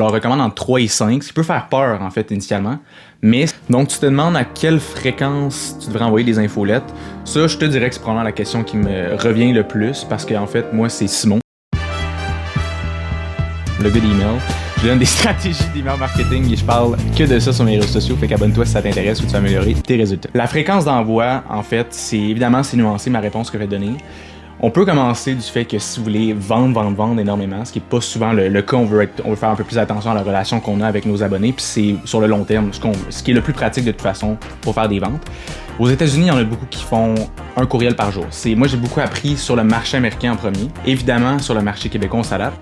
Je leur recommande entre 3 et 5, ce qui peut faire peur en fait initialement. Mais donc tu te demandes à quelle fréquence tu devrais envoyer des infolettes. Ça, je te dirais que c'est probablement la question qui me revient le plus parce qu'en fait, moi, c'est Simon, le gars d'email. Je donne des stratégies d'email marketing et je parle que de ça sur mes réseaux sociaux. Fait qu'abonne-toi si ça t'intéresse ou tu veux améliorer tes résultats. La fréquence d'envoi, en fait, c'est nuancé ma réponse que je vais donner. On peut commencer du fait que si vous voulez vendre énormément, ce qui n'est pas souvent le cas, on veut faire un peu plus attention à la relation qu'on a avec nos abonnés, puis c'est sur le long terme, ce qui est le plus pratique de toute façon pour faire des ventes. Aux États-Unis, il y en a beaucoup qui font un courriel par jour. Moi, j'ai beaucoup appris sur le marché américain en premier. Évidemment, sur le marché québécois, on s'adapte.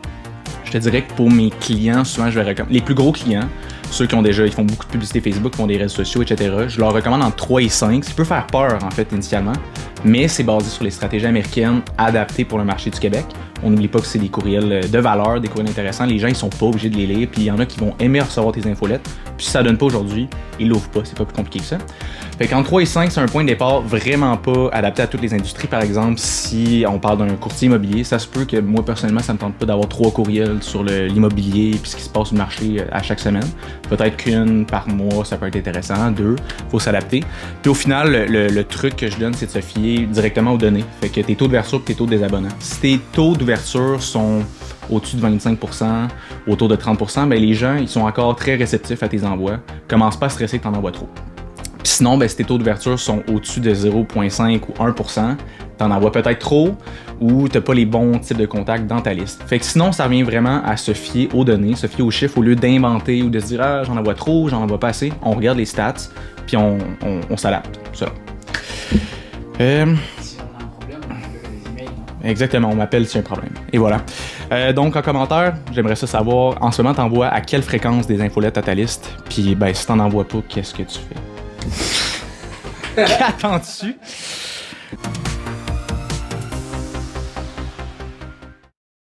Je te dirais que pour mes clients, souvent, je vais recommander les plus gros clients, ceux qui ont ils font beaucoup de publicité Facebook, font des réseaux sociaux, etc. Je leur recommande entre 3 et 5, ce qui peut faire peur, en fait, initialement, mais c'est basé sur les stratégies américaines adaptées pour le marché du Québec. On n'oublie pas que c'est des courriels de valeur, des courriels intéressants. Les gens, ils sont pas obligés de les lire, puis il y en a qui vont aimer recevoir tes infolettes. Puis si ça donne pas aujourd'hui, ils l'ouvrent pas, c'est pas plus compliqué que ça. Fait qu'entre 3 et 5, c'est un point de départ vraiment pas adapté à toutes les industries. Par exemple, si on parle d'un courtier immobilier, ça se peut que moi, personnellement, ça me tente pas d'avoir 3 courriels sur l'immobilier puis ce qui se passe sur le marché à chaque semaine. Peut-être qu'une par mois, ça peut être intéressant. 2, faut s'adapter. Puis au final, le truc que je donne, c'est de se fier directement aux données. Fait que tes taux d'ouverture et tes taux de désabonnement. Si tes taux d'ouverture sont au-dessus de 25%, autour de 30%, ben les gens, ils sont encore très réceptifs à tes envois. Commence pas à stresser que t'en envoies trop. Puis sinon, ben, si tes taux d'ouverture sont au-dessus de 0,5 ou 1%, t'en envoies peut-être trop ou t'as pas les bons types de contacts dans ta liste. Fait que sinon, ça revient vraiment à se fier aux données, se fier aux chiffres au lieu d'inventer ou de se dire « Ah, j'en envoie trop, j'en envoie pas assez ». On regarde les stats, puis on s'adapte. Ça. Exactement, on m'appelle s'il y a un problème. Et voilà. Donc, en commentaire, j'aimerais ça savoir, en ce moment, t'envoies à quelle fréquence des infolettes à ta liste? Puis, ben, si t'en envoies pas, qu'est-ce que tu fais? Qu'attends-tu?